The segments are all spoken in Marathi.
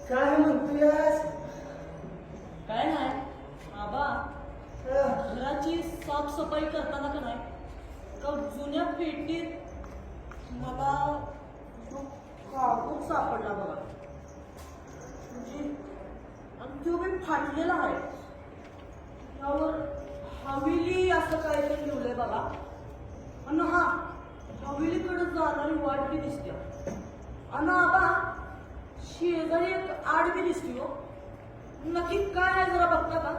काय म्हणतोयस? काय नाही आबा, घराची साफसफाई करताना का नाही का जुन्या पेटीत मला जो कागद सापडला बघा, म्हणजे आणि तो मी फाटलेला आहे. त्यावर हवेली असं काहीतरी लिहिलंय बघा. आणि हा हवेलीकडे जाणारी वाट बी दिसते. आणि आबा शेजारी एक आड बी दिसते हो. नक्की काय आहे जरा बघता का?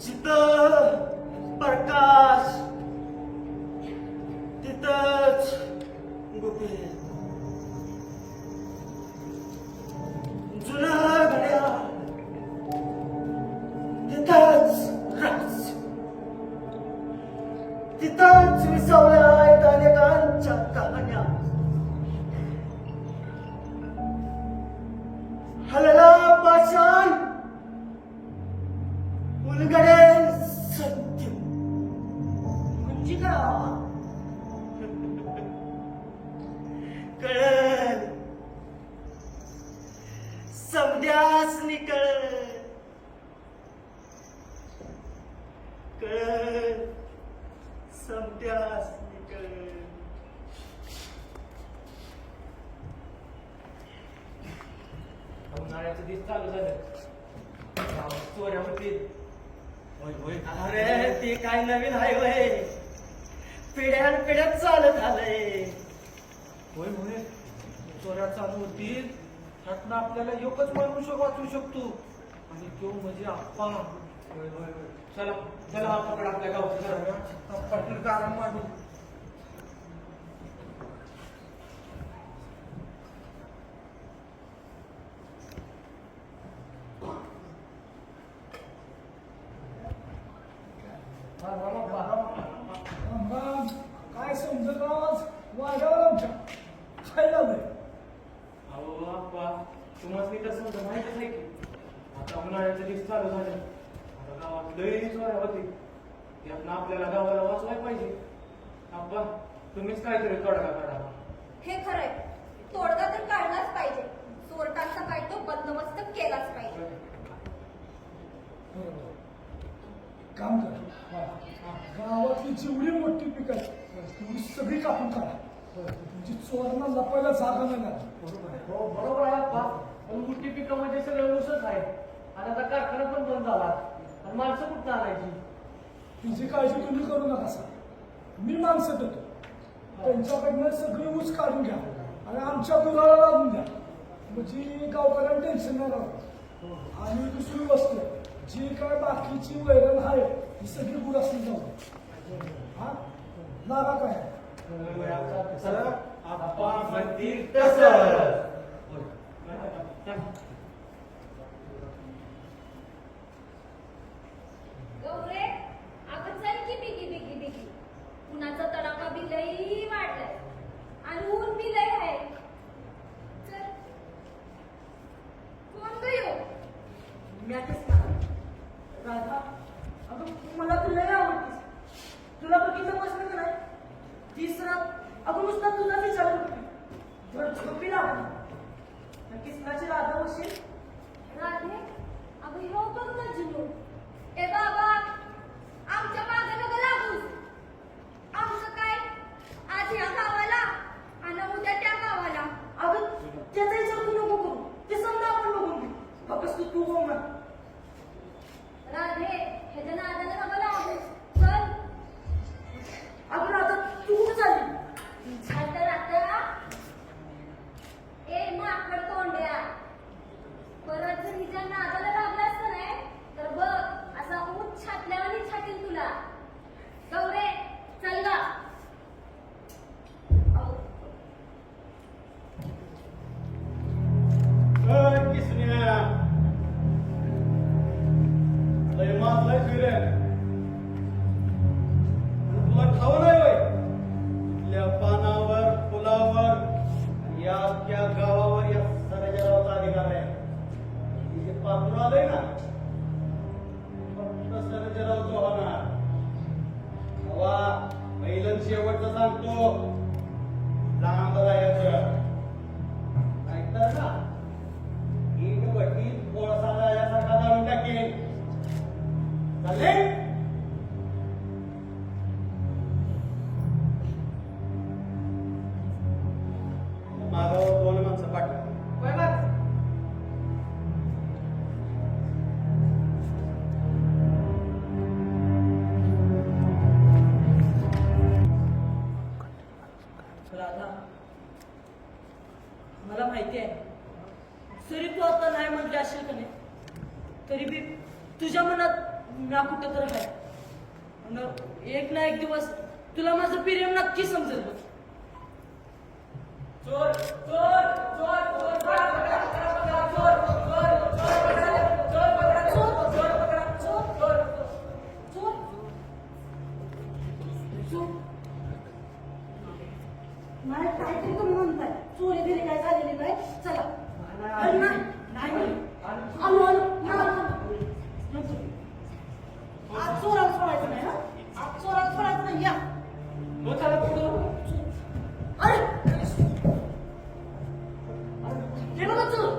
जिथं प्रकाश तिथंच गुपित. जुनं घड्याळ तिथंच रहस्य. तिथंच विसवल्या आहेत अनेकांच्या कहाण्या. हलला पाषाण उलगडेल सत्य. म्हणजे काय? कळल समध्यास निकळ. कळल समध्यास निकळ. उन्हाळ्याचं दिवस चालू झालं. चोऱ्या होतील. अरे ते काय नवीन आहे वय. पिढ्यान पिढ्यात चालत आलंय. होय होय, चोऱ्या चालू होतील. त्यातनं आपल्याला एकच मनुष्य वाचू शकतो, आणि तो म्हणजे आप्पा. होय होय होय, चला चला आप्पाकडे आपल्या गावात पाटील कारण मांडू. काय समजत आज वाड्यावर आमच्या काय झालंय? अहो आप्पा, तुम्हाला तर समजा माहितच आहे की आता उन्हाळ्याचं दिवस चालू झालं. आता गावात लई चोऱ्या होती. त्यातनं आपल्याला गावाला वाचवायला पाहिजे. आप्पा, तुम्हीच काहीतरी तोडगा काढा. हे खरंय, तोडगा तर काढलाच पाहिजे. चोरटांचा काय तो बंदोबस्त केलाच पाहिजे. बरोबर, काम करा. गावातली जेवढी मोठी पिकं आहेत तेवढी सगळी कापून काढा. तुमची चोरांना लपायला जागा नाही लागली. हो बरोबर आहे आप्पा, पण मोठी पिकं म्हणजे सगळं ऊसच आहे. आणि आता कारखाना पण बंद झाला, आणि माणसं कुठं आणायची? तिची काळजी तुम्ही करू नका सर. मी माणसं देतो, त्यांच्याकडनं सगळी ऊस काढून घ्या आणि आमच्या गुराला लावून द्या. म्हणजे गावकऱ्यांना टेन्शन नाही राहत. आणि दुसरी गोष्ट, जी काय बाकीची वैरण आहे ही सगळी गुरासनी जाऊ. हा लागा काय आप्पा म्हणतील तसं. गौरे, आपण चल की बिगी बिगी बिगी. उन्हाचा तडाखा बी लई वाढलाय आणि ऊन बी लई आहे. चल. कोण ग येऊ? मॅथच ना राधा. अगं मला तू लय आवडतीस. तुला बघितलं बसलं का नाही तिसरा अगं नुसता तुला विचार करते. जर झोपी लागली किसनाची राधा होशील. राधे, अगं हो बघ ना जुनू. ए बाबा, आमच्या मागे नको लागूस. आमचं काय आज या गावाला आणि उद्या त्या गावाला. अगं त्याचा विचार तू नको करू. ते समजा आपण बघून घेऊ. फक्त तू हो ना. राधे, ह्याच्या नादाला नको लागूस. चल. अगं राधा तू कुठे चालली? झालं आता. ए माकड तोंड्या, परत जर हिच्या नादाला लागला असतं नाही तर बघ असा ऊट छाटल्यावर छाटील तुला. गौरे, चल गा. किसन्या लय माजलाय फिरे. तुला ठाव नाही होय, इथल्या पानावर फुलावर या त्या गावावर या सगळ्या जगाचा अधिकार आहे. हे जे पात्र आलंय ना, सर्जराव होणार. हवा पहिलं शेवटचं सांगतो, लांब राहायचं. नाहीतर ना एक भट्टीत कोळसा जाळल्यासारखा जाळून टाकेन. चालले? मागावर 2 माणसं पाठवा. राधा, मला माहिती आहे जरी तू आता नाही म्हटली असेल का नाही तरी बी तुझ्या मनात म्या कुठं तर आहे. आणि एक ना एक दिवस तुला माझं प्रेम नक्की समजेल बघ. चोर चोर चोर चोर पकडा, पकडा, पकडा, चोर चोर चोर पकडा, चोर पकडा, चोर चोर पकडा, चोर चोर चोर चोर. मला काहीतरी तुम्ही म्हणताय चोरी बिरी काय झालेली नाही. चला अरे नाही नाही नाही. आलो आलो आज चोराला सोडायचं नाही ना. आज चोराला सोडायचं नाही. या मग त्याला पुढं अरे हे बघा चोर.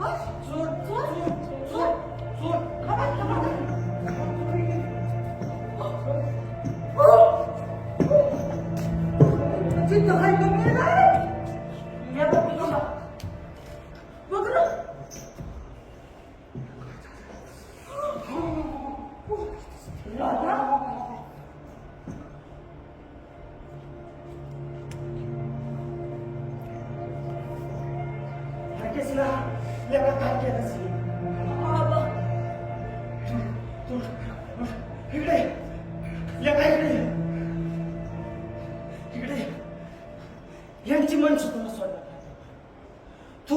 हा? चोर चोर चोर चोर चोर. खबर खबर चित्त हाय का मी नाही. मी आता तुला बघ ना. राधा किसना लेकर काय केलं सी आबा तू इकडे या काय इकडे इकडे यांची मन सुटून सोडणार तू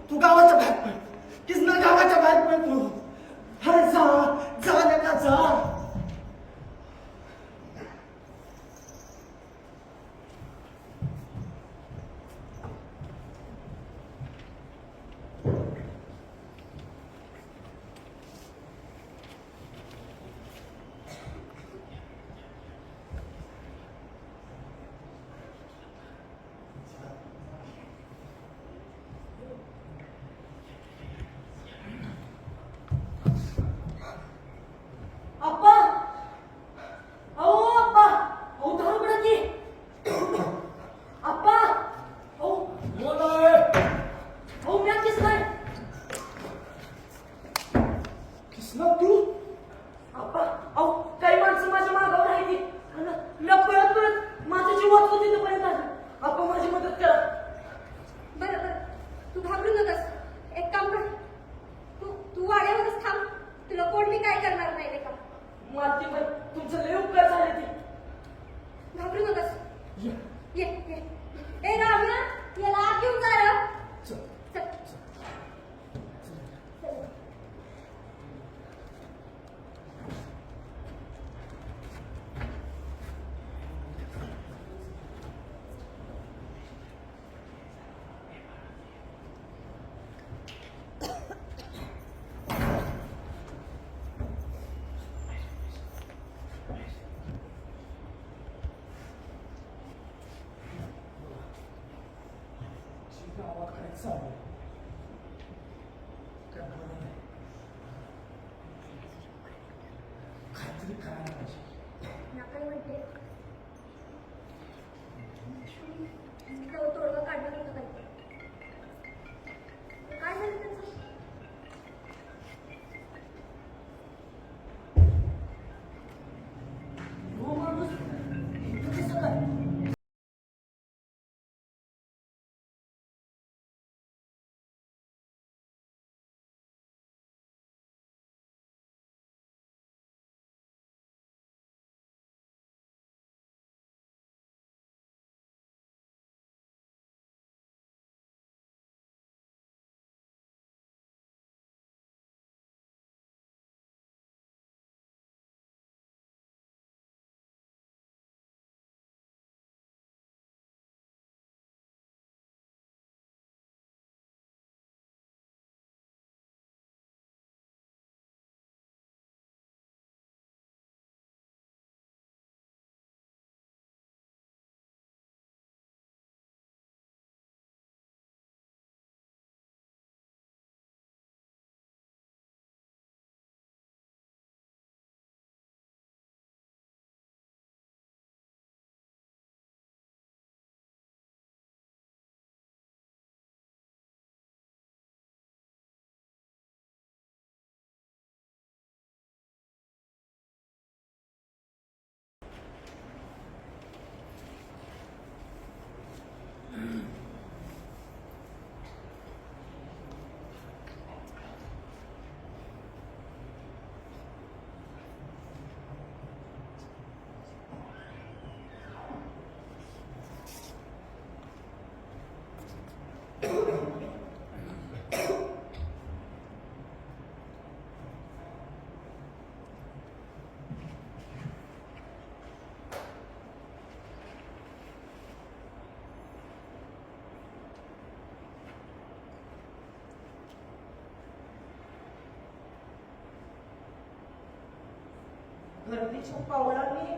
तू गावाच्या बाहेर पड. किसना गावाच्या बाहेर पड तू. अरे जा जा नका जा. आप्पा अहो आप्पा अहो दारू उघडा की. आप्पा अहो कोण आहे? अहो म्या किसलाय. किसना तू आप्पा अहो काही माणसं माझ्या मागावर राहिली आणि म्या पळत पळत माझा जीव वाचवत तिथपर्यंत आलो. आप्पा माझी मदत करा. बरं बरं तू घाबरू नकस. एक काम कर. तू वाड्यावरच थांब. तुला कोण मी काय करणार नाही रे का. मातीवर तुमचं लय उपकार झाले ते. घाबरू नकस. ये ये ये ए रामना याला आत घेऊन जा रे. चल चल. चल. गावाकडे चालू काय बरं नाही. काहीतरी करायला पाहिजे. ना काय म्हणते तोडगा काढणार होतं काही. काय झालं त्यांचं. हो माणूस इथं कसं काय. गर्दीच्या पावलांनी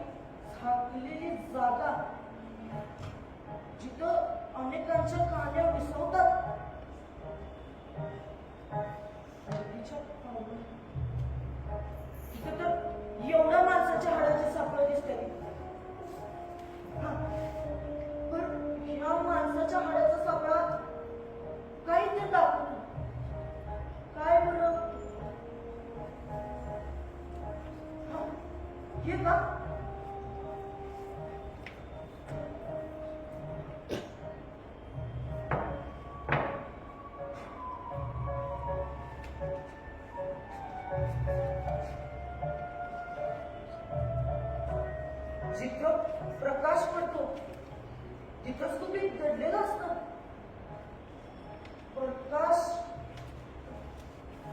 झाकलेली जागा जिथं अनेकांच्या कांड्या विसवतात. गर्दीच्या पावलांनी तिथं तर एवढ्या माणसाच्या हाडाची सापळ दिसते. पण ह्या माणसाच्या हाडाचा सापळा काही ते दाखवतो. काय बरं? हे का? जिथं प्रकाश पडतो तिथंच तुम्ही दडलेला असता. प्रकाश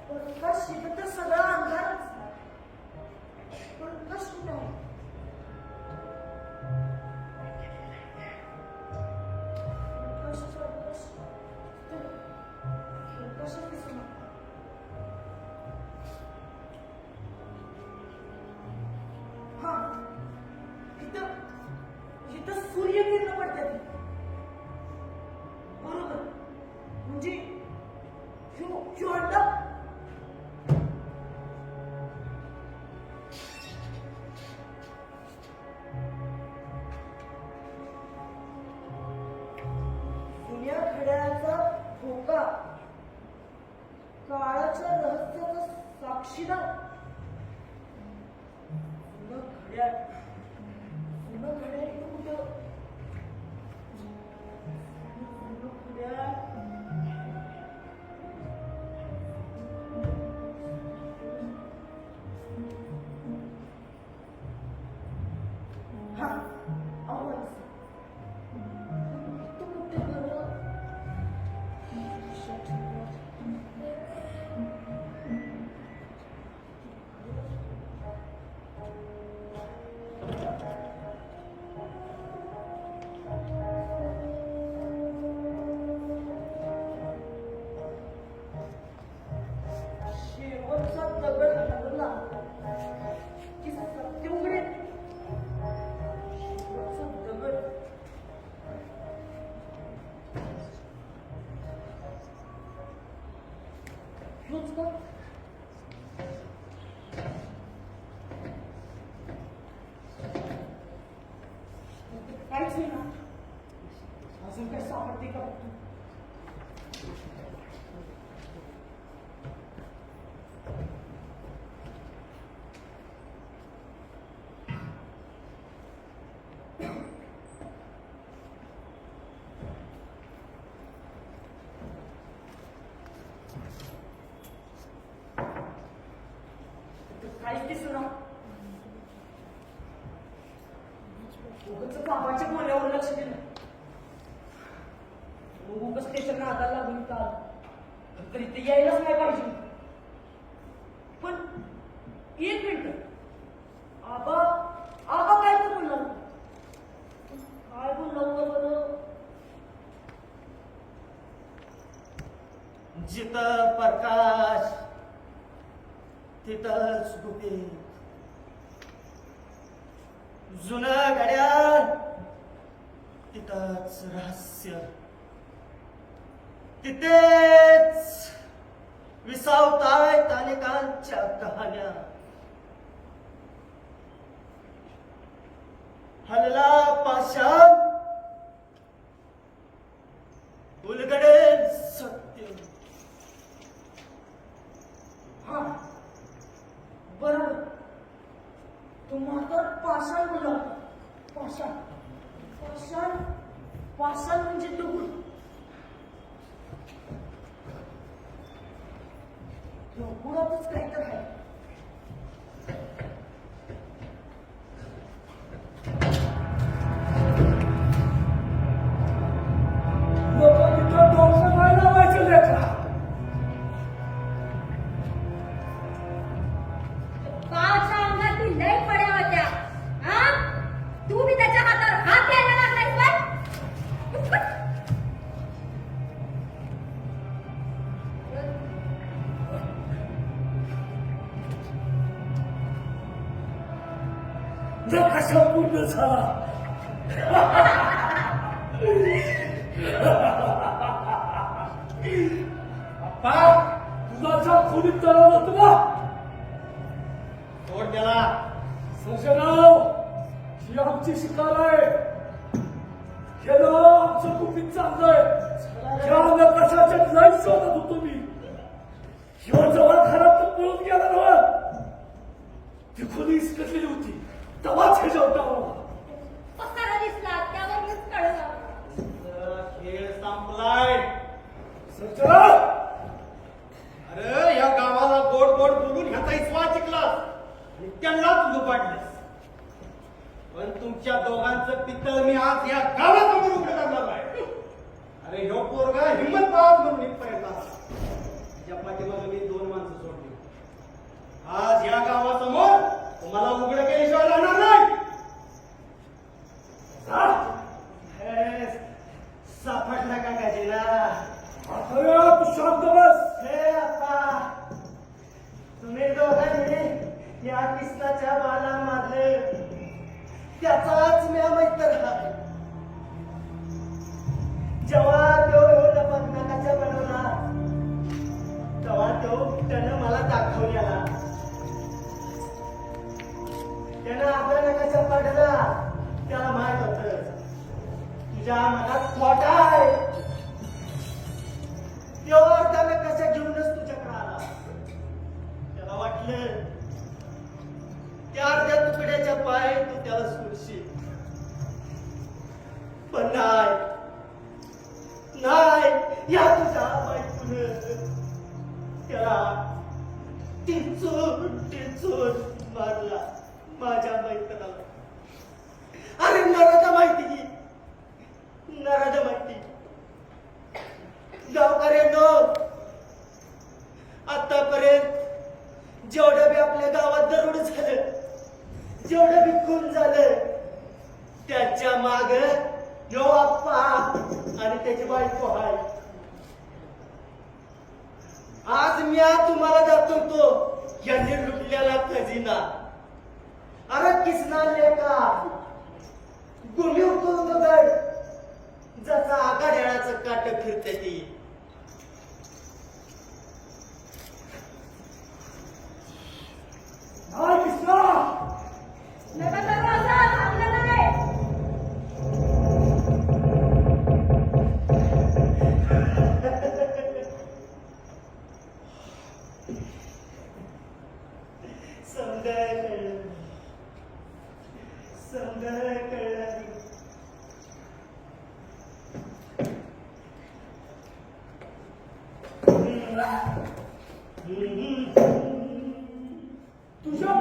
प्रकाश इथं तर सगळा अंधारच. प्रकाश कुठे आहे? प्रकाश दिसला. हा, इथं सूर्यकिरण पडतात. बरोबर, म्हणजे ह्यो अंडा. जुन्या घड्याळाचा धोका, काळाच्या रहस्याचा साक्षीदार. जुनं घड्याळ इथं कुठं? जुनं घड्याळ हा, आवाज. इथं कुठे बरं? शेवटचा दगड हरवला की सत्य उघडेल. शेवटचा दगड. ह्योच का? काहीच नाही ना. अजून काय सापडते का? काहीच दिसू ना. उगाच बाबाच्या बोलण्यावर लक्ष दिलं. उगाच त्याच्या नादाला लागून का तरी ते यायलाच नाही पाहिजे. पण एक मिनिट, आबा आबा काय तर बोलणार? काय बोलणार बरं? जिथं प्रकाश तिथंच गुपित. जुनं घड्याळ तिथंच रहस्य. तिथेच विसावतायत अनेकांच्या कहाण्या. हलला पाषाण उलगडेल सत्य. हा, बरोबर. तुम्हाला तर पाषाण बोलला. पाषाण पाषाण पाषाण म्हणजे दगड. दगडातच काहीतरी आहे. लोक तिथं डोकं नाही लावायचं लेकरा. बाच्या अंगातील लय पड्या होत्या. हा, तू बी त्याच्या हातावर हात घ्यायला लागलायस. नकाशा पूर्ण झाला. तुझा ज्या खोलीत तळाला तुला सोड त्याला. सर्जराव ही आमची शिकार आहे. हे नाव आमचं कुपीत चाललंय. या नकाशाच्या लाईट शोधत होतो मी. ह्यो जेव्हा घरात पळून गेला ना ती खोली इसकटलेली होती. तेव्हाच हे जेवता पसारा दिसला त्यावरूनच कळलं. खेळ संपलाय. सर्जराव अरे या गावाला गोड गोड बोलून ह्याचा इस्वा जिंकलास आणि त्यांनाच लुबाडलेस. पण तुमच्या दोघांचं पितळ मी आज या गावासमोर उघडं करणार आहे. अरे ह्यो पोरगा हिम्मत बाज म्हणून इथपर्यंत आला. त्याच्या पाठीमागे मी 2 माणसं सोडली. आज या गावासमोर तुम्हाला उघडं केल्याशिवाय राहणार नाही. हे, सापडला का गाजीला? म्हाताऱ्या तू शांत बस. हे अप्पा, तुम्ही दोघांनी या किस्ताच्या बाला मारले त्याचाच मी मैत्र आहे. जेव्हा तो लपटनाकाच्या बनवला तेव्हा तो त्यानं मला दाखवलेला. त्यानं आपल्या नकाशा पाडला. त्याला माहित होत तुझ्या मनात खोटा आहे. तो अर्धा नकाशा घेऊनच तुझ्याकडे आला. त्याला वाटलं त्या अर्ध्या तुकड्याच्या पाय तू त्याला सोडशील. पण नाही या तुझ्या बायकोनं त्याला टिचून मारला माझ्या मैत्रिणाला. अरे नराधा माहिती गावकऱ्यांनो, आतापर्यंत जेवढं बी आपल्या गावात दरोड झालं, जेवढं बी खून झालं, त्याच्या माग ह्यो आप्पा आणि त्याची बायको आहे. आज मी तुम्हाला दाखवतो यांनी लुटलेला खजिना. अरे किसना लेका गुन्हे उतरून दगड जसा आघाड्याचं काट फिरते ती. नाही कृष्णा नका दरवाजा थांबलेला नाही. समजा कळलं. तुझ्या